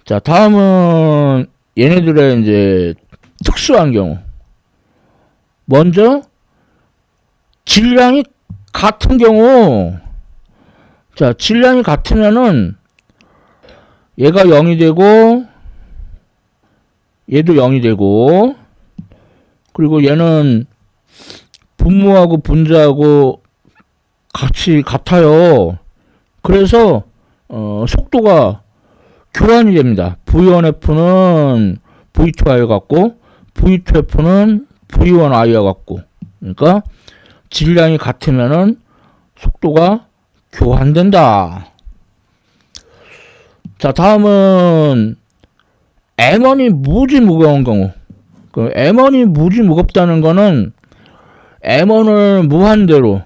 자, 다음은 얘네들의 이제 특수한 경우. 먼저 질량이 같은 경우. 자, 질량이 같으면은 얘가 0이 되고 얘도 0이 되고, 그리고 얘는 분모하고 분자하고 같이 같아요. 그래서 속도가 교환이 됩니다. V1F는 V2I 같고 V2F는 V1I와 같고. 그러니까 질량이 같으면은 속도가 교환된다. 자, 다음은 M1이 무지 무거운 경우. 그 M1이 무지 무겁다는 거는 M1을 무한대로,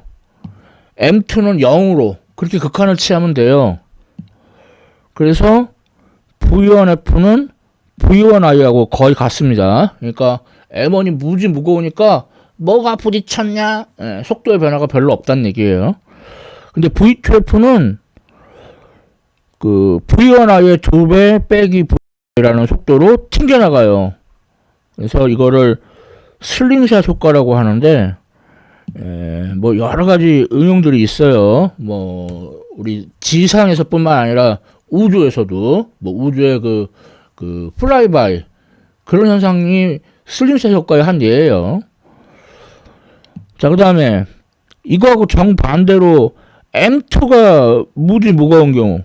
M2는 0으로 그렇게 극한을 취하면 돼요. 그래서 V1F는 V1I하고 거의 같습니다. 그러니까 M1이 무지 무거우니까 뭐가 부딪혔냐? 속도의 변화가 별로 없다는 얘기예요. 근데 V2F는 그 V1I의 2배 빼기 V라는 속도로 튕겨나가요. 그래서 이거를 슬링샷 효과라고 하는데, 뭐 여러 가지 응용들이 있어요. 뭐 우리 지상에서뿐만 아니라 우주에서도, 뭐 우주의 그 플라이바이 그런 현상이 슬링샷 효과의 한 예예요. 자, 그 다음에 이거하고 정반대로 M2가 무지 무거운 경우.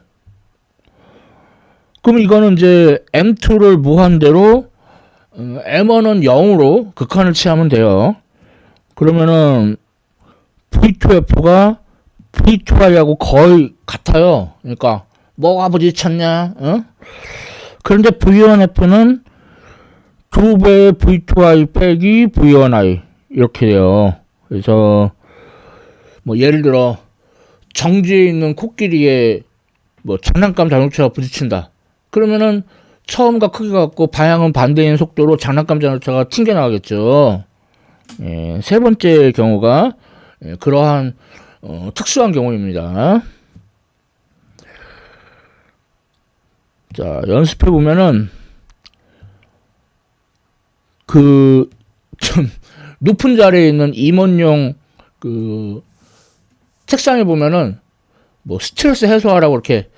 그럼 이거는 이제 M2를 무한대로 M1은 0으로 극한을 취하면 돼요. 그러면은 V2F가 V2I하고 거의 같아요. 그러니까 뭐가 부딪혔냐? 그런데 V1F는 2배의 V2I 빼기 V1I 이렇게 돼요. 그래서 뭐 예를 들어 정지에 있는 코끼리에 뭐 장난감 자동차가 부딪힌다. 그러면은 처음과 크기가 같고 방향은 반대인 속도로 장난감 자동차가 튕겨나가겠죠. 세 번째 경우가 그러한 특수한 경우입니다. 자, 연습해 보면은 그 좀 높은 자리에 있는 임원용 그 책상에 보면은 뭐 스트레스 해소하라고 이렇게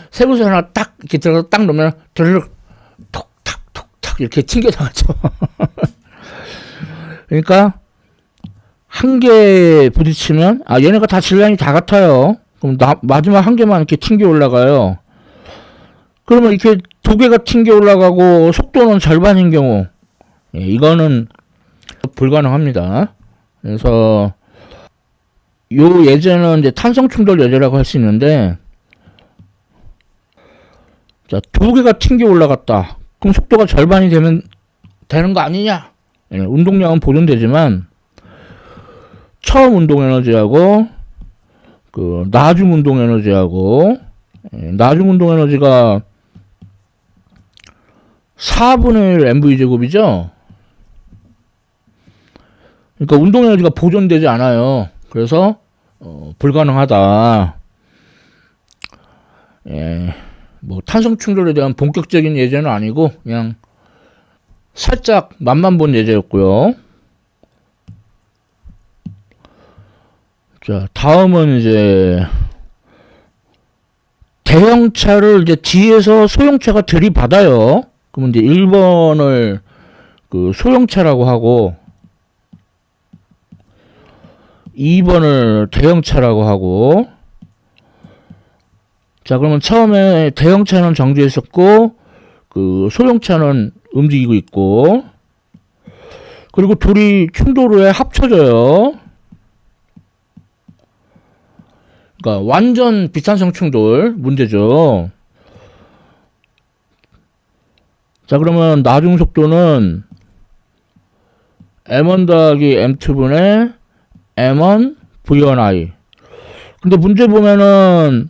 세부세 하나 딱 이렇게 들어서 딱 놓으면 드르륵 톡탁톡탁 이렇게 튕겨나가죠. 그러니까 한 개 부딪히면 얘네가 다 질량이 다 같아요. 그럼 마지막 한 개만 이렇게 튕겨 올라가요. 그러면 이렇게 두 개가 튕겨 올라가고 속도는 절반인 경우, 이거는 불가능합니다. 그래서 요 예제는 이제 탄성 충돌 예제라고 할 수 있는데, 자, 두 개가 튕겨 올라갔다. 그럼 속도가 절반이 되는 거 아니냐? 운동량은 보존되지만 처음 운동 에너지하고 그 나중 운동 에너지하고, 나중 운동 에너지가 4분의 1 mv 제곱이죠. 그러니까 운동 에너지가 보존되지 않아요. 그래서 불가능하다. 뭐 탄성 충돌에 대한 본격적인 예제는 아니고 그냥 살짝 맛만 본 예제였고요. 자, 다음은 이제 대형차를 이제 뒤에서 소형차가 들이받아요. 그러면 이제 1번을 그 소형차라고 하고 2번을 대형차라고 하고. 자, 그러면 처음에 대형차는 정지해 있었고 그 소형차는 움직이고 있고, 그리고 둘이 충돌 후에 합쳐져요. 그러니까 완전 비탄성 충돌 문제죠. 자, 그러면 나중 속도는 M1 더하기 M2분의 M1 V1I. 근데 문제 보면은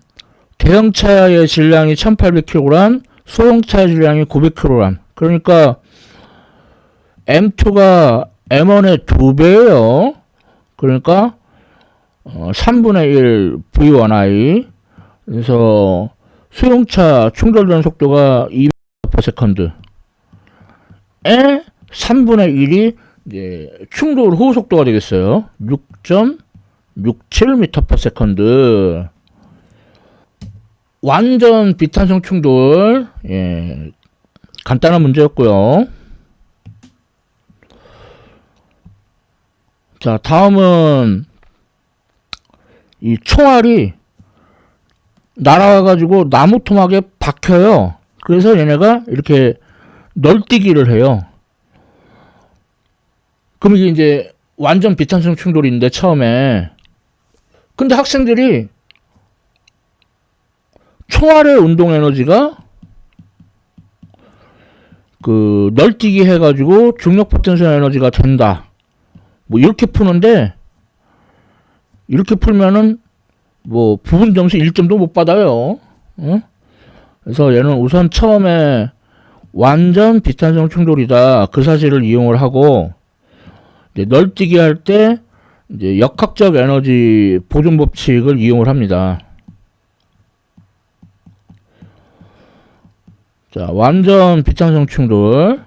대형차의 질량이 1800kg, 소형차의 질량이 900kg. 그러니까 M2가 M1의 2배예요. 그러니까 3분의 1 V1I. 그래서 수용차 충돌되는 속도가 2m/s에 3분의 1이 이제 충돌 후 속도가 되겠어요. 6.67m/s. 완전 비탄성 충돌. 예, 간단한 문제였고요. 자, 다음은 이 총알이 날아와가지고 나무 토막에 박혀요. 그래서 얘네가 이렇게 널뛰기를 해요. 그럼 이게 이제 완전 비탄성 충돌인데 처음에. 근데 학생들이 총알의 운동 에너지가 그 널뛰기 해가지고 중력 포텐셜 에너지가 된다. 뭐 이렇게 푸는데, 이렇게 풀면은 뭐 부분 점수 1점도 못 받아요. 어? 그래서 얘는 우선 처음에 완전 비탄성 충돌이다, 그 사실을 이용을 하고, 이제 널뛰기 할 때 이제 역학적 에너지 보존 법칙을 이용을 합니다. 자, 완전 비탄성 충돌.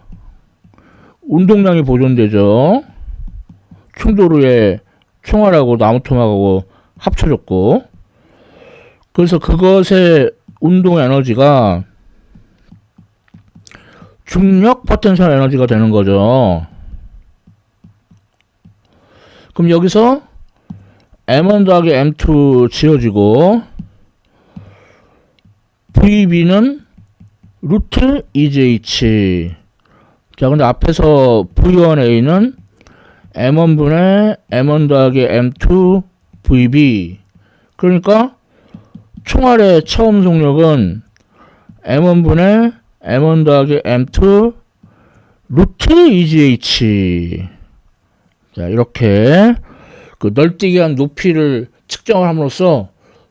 운동량이 보존되죠. 충돌 후에 총알하고 나무토막하고 합쳐졌고, 그래서 그것의 운동 에너지가 중력 포텐셜 에너지가 되는 거죠. 그럼 여기서 M1 더하기 M2 지어지고, VB는 루트 EJH. 자, 근데 앞에서 V1A는 M1분의 M1 더하기 M2 VB. 그러니까 총알의 처음 속력은 M1분의 M1 더하기 M2 루트 EJH. 자, 이렇게 그 널뛰기한 높이를 측정을 함으로써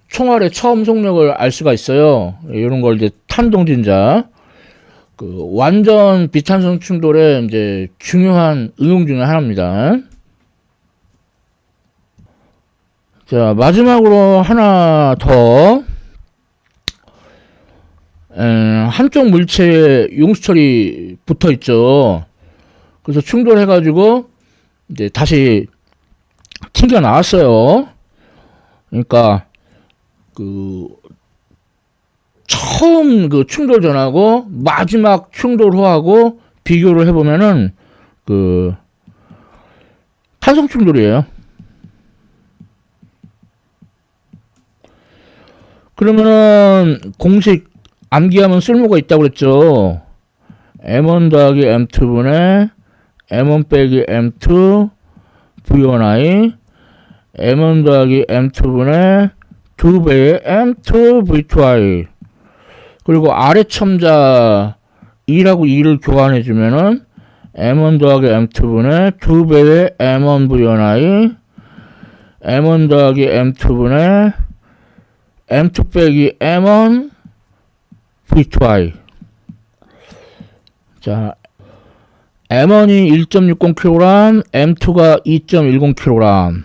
총알의 처음 속력을 알 수가 있어요. 이런 걸 이제 탄동진자, 그 완전 비탄성 충돌의 이제 중요한 응용 중에 하나입니다. 자, 마지막으로 하나 더. 한쪽 물체에 용수철이 붙어 있죠. 그래서 충돌해가지고 이제 다시 튕겨 나왔어요. 그러니까 그 처음 그 충돌 전하고 마지막 충돌 후하고 비교를 해보면은 그 탄성 충돌이에요. 그러면은 공식 암기하면 쓸모가 있다고 그랬죠. M1 더하기 M2분의 M1 빼기 M2 V1I, M1 더하기 M2분의 2배의 M2 V2I. 그리고 아래 첨자 2라고 2를 교환해주면은 M1 더하기 M2분의 2배의 M1 V1I, M1 더하기 M2분의 M2 빼기 M1 V2I. 자, M1이 1.60kg, M2가 2.10kg.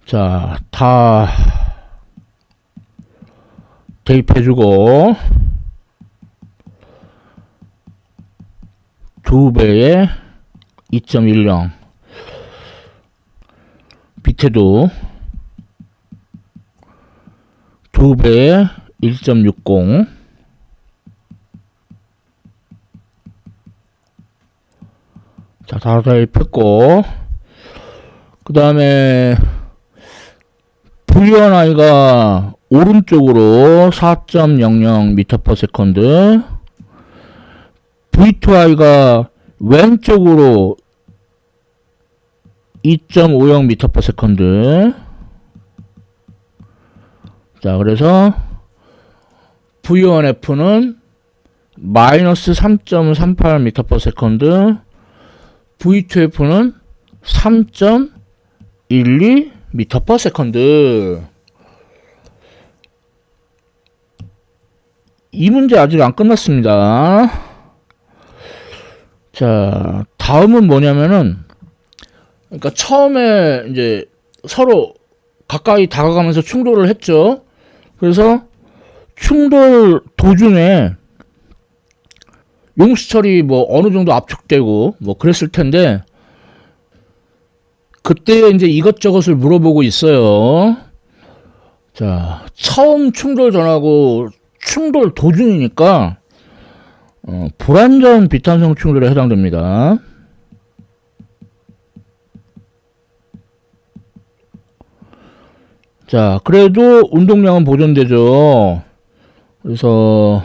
자, 다 대입해주고 2배의 2.10, 밑에도 2배의 1.60. 자, 다 대입했고, 그 다음에 V1I가 오른쪽으로 4.00m/s, V2I가 왼쪽으로 2.50m/s. 자, 그래서 V1F는 마이너스 3.38m/s, V2F는 3.12m/s. 이 문제 아직 안 끝났습니다. 자, 다음은 뭐냐면은, 그러니까 처음에 이제 서로 가까이 다가가면서 충돌을 했죠. 그래서 충돌 도중에 용수철이 뭐 어느 정도 압축되고 뭐 그랬을 텐데, 그때 이제 이것저것을 물어보고 있어요. 자, 처음 충돌 전하고 충돌 도중이니까 불완전 비탄성 충돌에 해당됩니다. 자, 그래도 운동량은 보존되죠. 그래서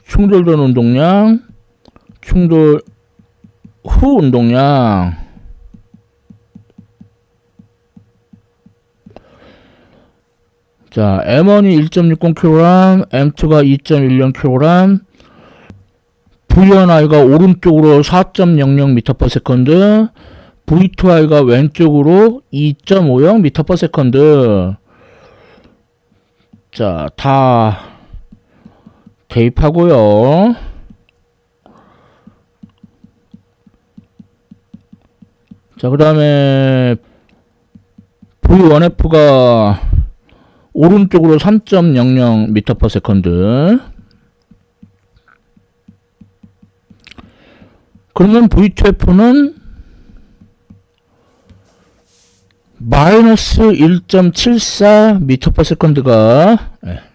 충돌 전 운동량, 충돌 후 운동량. 자, M1이 1.60kg, M2가 2.10kg, V1i가 오른쪽으로 4.00m/s, V2i가 왼쪽으로 2.50m/s. 자, 다 대입하고요. 자, 그 다음에 V1f가 오른쪽으로 3.00m/s. 그러면 V2f는 마이너스 1.74m/s가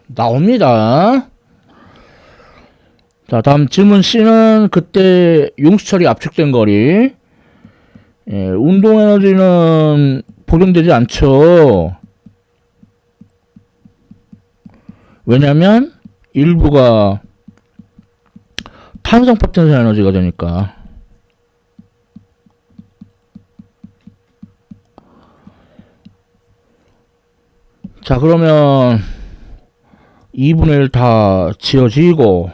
나옵니다. 자, 다음 질문 C는 그때 용수철이 압축된 거리. 운동 에너지는 보존되지 않죠. 왜냐면 일부가 탄성 포텐셜 에너지가 되니까. 자, 그러면 2분의 1 다 지워지고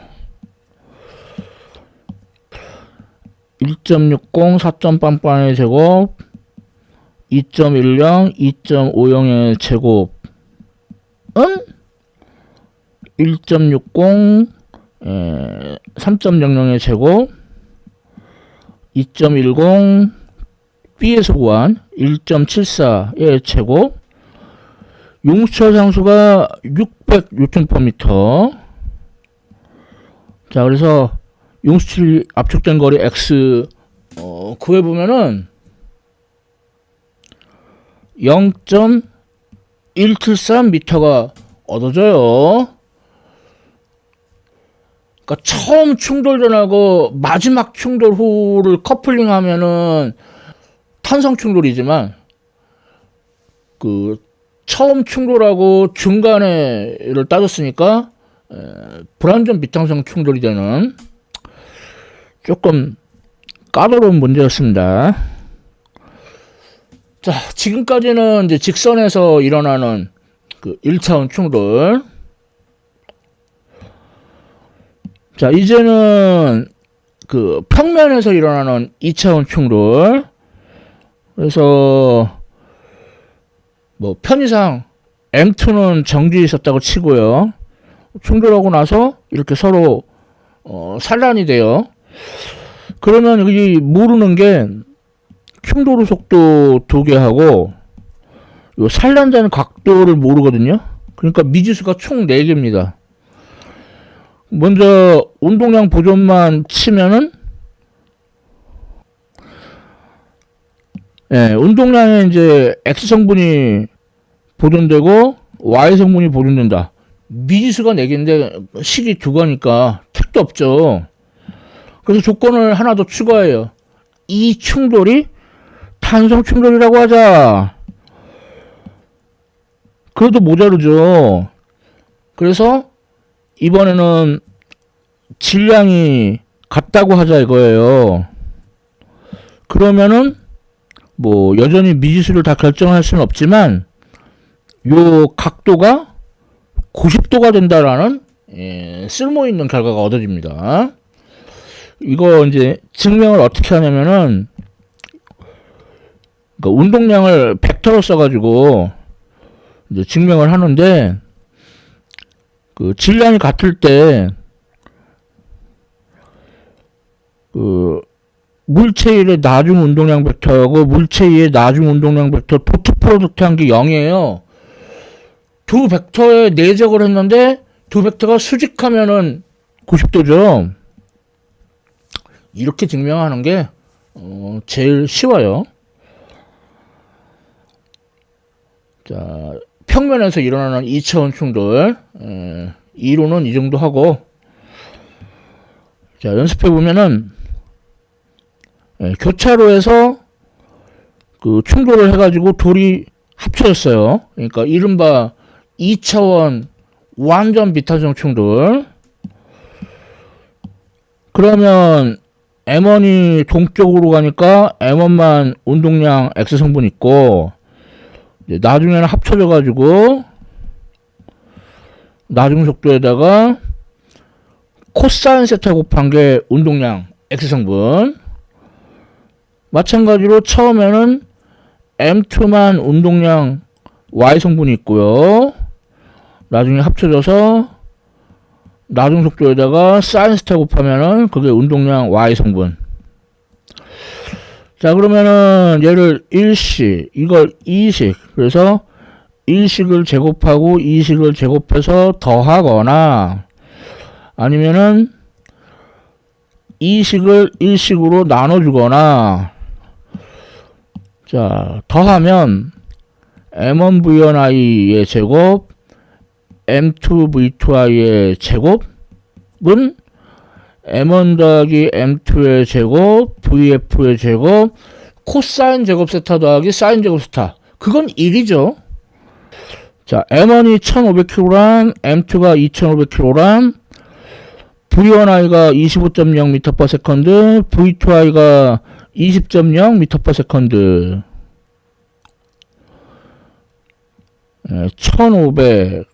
1.60 4.빵빵의 제곱 2.10 2.50의 제곱은 1.60 3.00의 제곱 2.10 B에서 구한 1.74의 제곱. 용수철 상수가 600Nm. 자, 그래서 용수철이 압축된 거리 X 구해보면은 0.173m가 얻어져요. 그러니까 처음 충돌 전하고 마지막 충돌 후를 커플링 하면은 탄성 충돌이지만, 그 처음 충돌하고 중간에를 따졌으니까 불완전 비탄성 충돌이 되는 조금 까다로운 문제였습니다. 자, 지금까지는 이제 직선에서 일어나는 그 1차원 충돌. 자, 이제는 그 평면에서 일어나는 2차원 충돌. 그래서 뭐 편의상 M2는 정지에 있었다고 치고요. 충돌하고 나서 이렇게 서로 산란이 돼요. 그러면 여기 모르는 게 충돌의 속도 2개하고 요 산란되는 각도를 모르거든요. 그러니까 미지수가 총 4개입니다. 먼저 운동량 보존만 치면은 운동량에 이제 X 성분이 보존되고 Y 성분이 보존된다. 미지수가 4개인데 식이 2가니까 택도 없죠. 그래서 조건을 하나 더 추가해요. 이 충돌이 탄성 충돌이라고 하자. 그래도 모자르죠. 그래서 이번에는 질량이 같다고 하자 이거예요. 그러면은 뭐 여전히 미지수를 다 결정할 수는 없지만 요 각도가 90도가 된다라는 쓸모있는 결과가 얻어집니다. 이거 이제 증명을 어떻게 하냐면은, 그러니까 운동량을 벡터로 써가지고 이제 증명을 하는데, 그 질량이 같을 때 그 물체일의 나중 운동량 벡터하고 물체 2의 나중 운동량 벡터 도트 프로덕트 한 게 0이에요. 두 벡터에 내적을 했는데 두 벡터가 수직하면은 90도죠. 이렇게 증명하는 게 제일 쉬워요. 자, 평면에서 일어나는 2차원 충돌, 이론은 이 정도 하고, 자, 연습해 보면은 교차로에서 그 충돌을 해가지고 돌이 합쳐졌어요. 그러니까 이른바 2차원 완전 비탄성 충돌. 그러면 M1이 동쪽으로 가니까 M1만 운동량 X 성분 있고, 나중에는 합쳐져 가지고 나중 속도에다가 코사인 세타 곱한 게 운동량 X 성분. 마찬가지로 처음에는 M2만 운동량 Y 성분이 있고요. 나중에 합쳐져서 나중 속도에다가 사인 세타 곱하면은 그게 운동량 Y 성분. 자, 그러면은 얘를 1식, 이걸 2식. 그래서 1식을 제곱하고 2식을 제곱해서 더하거나 아니면은 2식을 1식으로 나눠주거나. 자, 더하면 M1V1i의 제곱, M2V2i의 제곱은 M1 더하기 M2의 제곱, VF의 제곱, 코사인 제곱 세타 더하기 사인 제곱 세타. 그건 1이죠. 자, M1이 1500kg, M2가 2500kg, V1i가 25.0m/s, V2i가 20.0m/s. 1500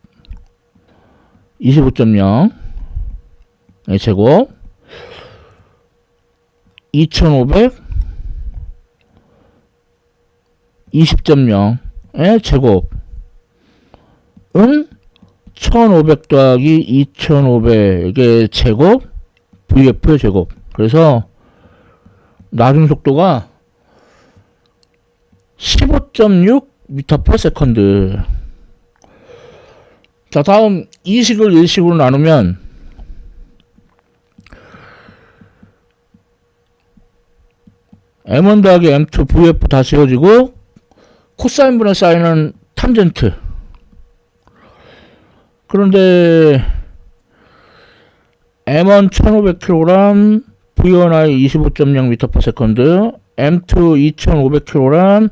25.0 제곱 2500 20.0의 제곱은 1500 더하기 2500의 제곱 VF의 제곱. 그래서 나중 속도가 15.6m/s. 자, 다음 2식을 1식으로 나누면 M1 더하기 M2 VF 다 지워지고 코사인 분의 사인은 탄젠트. 그런데 M1 1500kg, V1i 25.0m/s, M2 2500kg,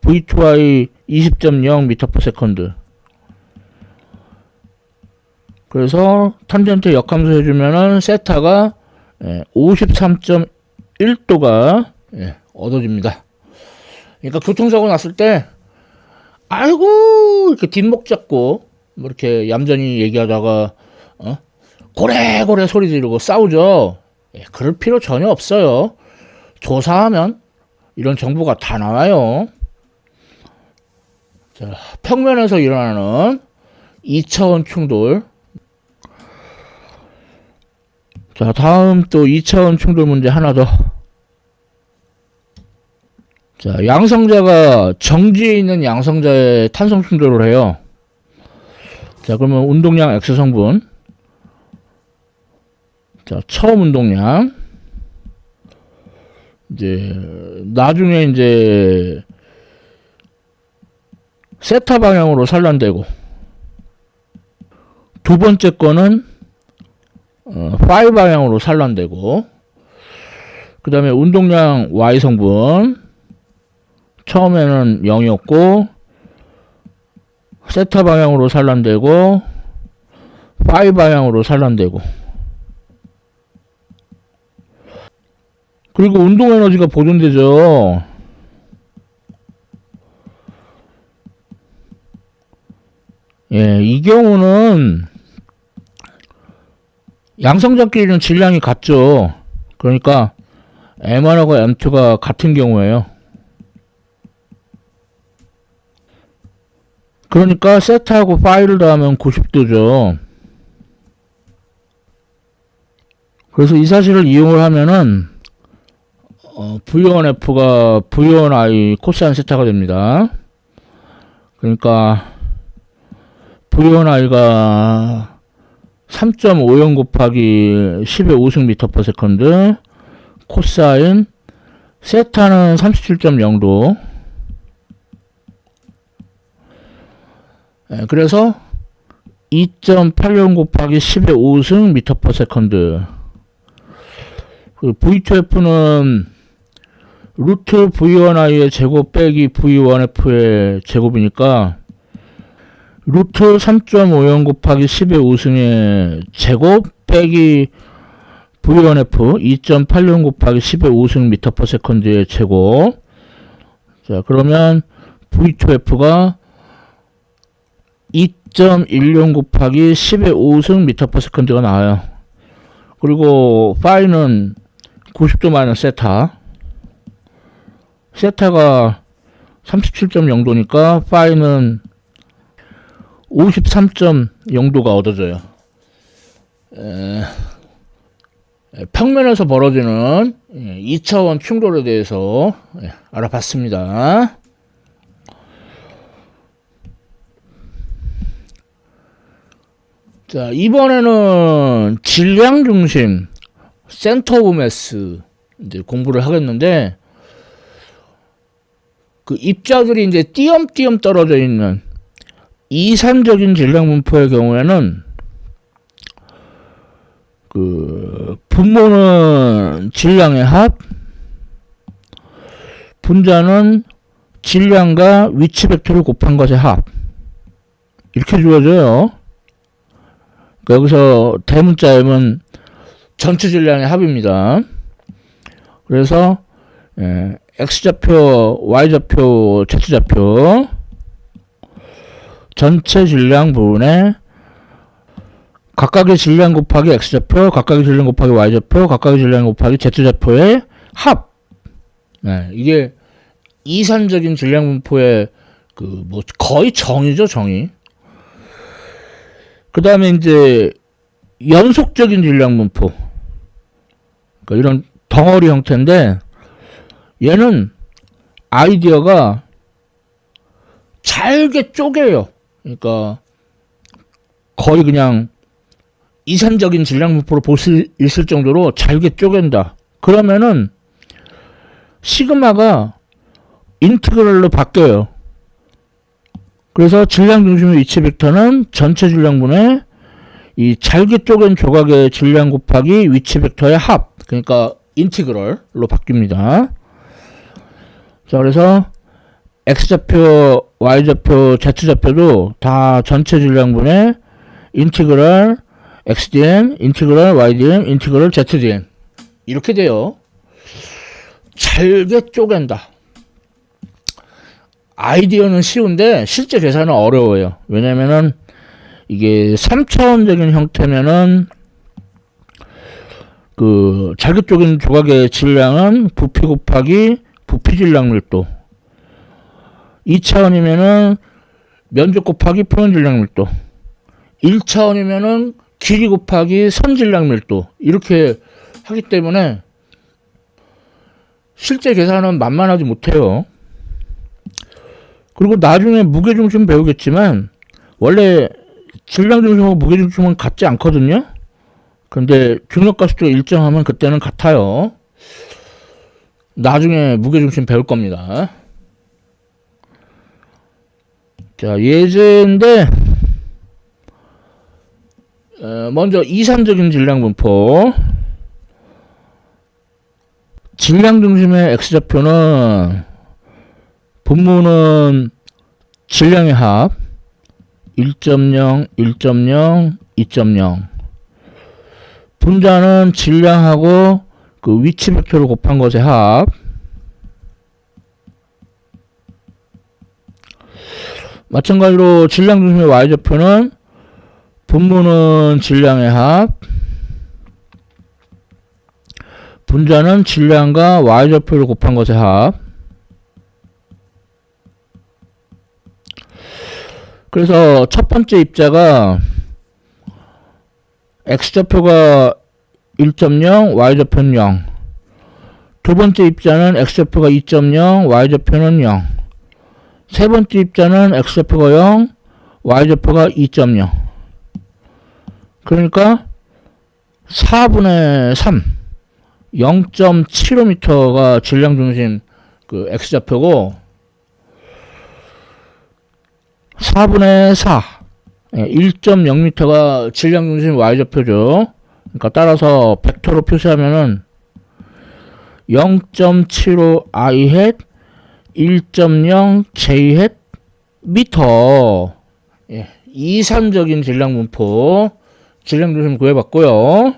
V2i 20.0m/s. 그래서 탄젠트 역함수 해주면은 세타가 53.1도가 얻어집니다. 그러니까 교통사고 났을 때 아이고 이렇게 뒷목 잡고 뭐 이렇게 얌전히 얘기하다가 고래고래 소리 지르고 싸우죠. 그럴 필요 전혀 없어요. 조사하면 이런 정보가 다 나와요. 자, 평면에서 일어나는 2차원 충돌. 자, 다음 또 2차원 충돌 문제 하나 더. 자, 양성자가 정지에 있는 양성자의 탄성 충돌을 해요. 자, 그러면 운동량 X 성분. 자, 처음 운동량. 이제, 나중에 이제, 세타 방향으로 산란되고, 두 번째 거는 파이 방향으로 산란되고, 그 다음에 운동량 Y 성분, 처음에는 0이었고, 세타 방향으로 산란되고, 파이 방향으로 산란되고, 그리고 운동 에너지가 보존되죠. 예, 이 경우는 양성자끼리는 질량이 같죠. 그러니까 M1하고 M2가 같은 경우에요. 그러니까 세타하고 파이를 더하면 90도죠. 그래서 이 사실을 이용을 하면은 V1F가 V1I 코사인 세타가 됩니다. 그러니까 VI가 3.50 곱하기 10의 5승 미터 퍼 세컨드, 코사인 세타는 37.0도. 그래서 2.80 곱하기 10의 5승 미터 퍼 세컨드. V2F는 루트 V1I의 제곱 빼기 V1F의 제곱이니까 루트 3.50 곱하기 10의 5승의 제곱 빼기 V1F 2.80 곱하기 10의 5승 미터 퍼 세컨드의 제곱. 자, 그러면 V2F가 2.10 곱하기 10의 5승 미터 퍼 세컨드가 나와요. 그리고 파이는 90도 마이너스 세타. 세타가 37.0도니까 파이는 53.0도가 얻어져요. 평면에서 벌어지는 2차원 충돌에 대해서 알아봤습니다. 자, 이번에는 질량 중심, 센터 오브 매스 이제 공부를 하겠는데, 그 입자들이 이제 띄엄띄엄 떨어져 있는 이산적인 질량 분포의 경우에는 그 분모는 질량의 합, 분자는 질량과 위치 벡터를 곱한 것의 합, 이렇게 주어져요. 여기서 대문자 M은 전체 질량의 합입니다. 그래서 X좌표, Y좌표, Z좌표 전체 질량 부분에 각각의 질량 곱하기 X좌표, 각각의 질량 곱하기 Y좌표, 각각의 질량 곱하기 Z좌표의 합. 이게 이산적인 질량 분포의 그 뭐 거의 정의죠, 정의. 그 다음에 이제 연속적인 질량 분포. 그러니까 이런 덩어리 형태인데, 얘는 아이디어가 잘게 쪼개요. 그러니까 거의 그냥 이산적인 질량 분포를 볼 수 있을 정도로 잘게 쪼갠다. 그러면은 시그마가 인티그럴로 바뀌어요. 그래서 질량 중심의 위치 벡터는 전체 질량분의 이 잘게 쪼갠 조각의 질량 곱하기 위치 벡터의 합, 그러니까 인티그럴로 바뀝니다. 자, 그래서 X좌표, Y좌표, Z좌표도 다 전체 질량분의 인티그럴 XDN, 인티그럴 YDN, 인티그럴 ZDN 이렇게 돼요. 잘게 쪼갠다. 아이디어는 쉬운데 실제 계산은 어려워요. 왜냐면은 이게 3차원적인 형태면은 그 잘게 쪼갠 조각의 질량은 부피 곱하기 부피 질량 밀도, 2차원이면은 면적 곱하기 표면 질량 밀도, 1차원이면은 길이 곱하기 선 질량 밀도, 이렇게 하기 때문에 실제 계산은 만만하지 못해요. 그리고 나중에 무게중심 배우겠지만 원래 질량중심하고 무게중심은 같지 않거든요. 근데 중력가속도가 일정하면 그때는 같아요. 나중에 무게중심 배울 겁니다. 자, 예제인데 먼저 이산적인 질량 분포. 질량 중심의 X좌표는 분모는 질량의 합 1.0, 1.0, 2.0. 분자는 질량하고 그 위치 벡터를 곱한 것의 합. 마찬가지로 질량 중심의 Y좌표는 분모는 질량의 합, 분자는 질량과 Y좌표를 곱한 것의 합. 그래서 첫 번째 입자가 X좌표가 1.0, Y좌표는 0. 두 번째 입자는 X좌표가 2.0, Y좌표는 0. 세 번째 입자는 X좌표가 0, y좌표가 2.0. 그러니까 4분의 3, 0.75m가 질량 중심 그 x좌표고 4분의 4, 1.0m가 질량 중심 y좌표죠. 그러니까 따라서 벡터로 표시하면은 0.75i 햇 1.0 j 햇 미터. 이산적인 질량 분포, 질량 중심 구해봤고요.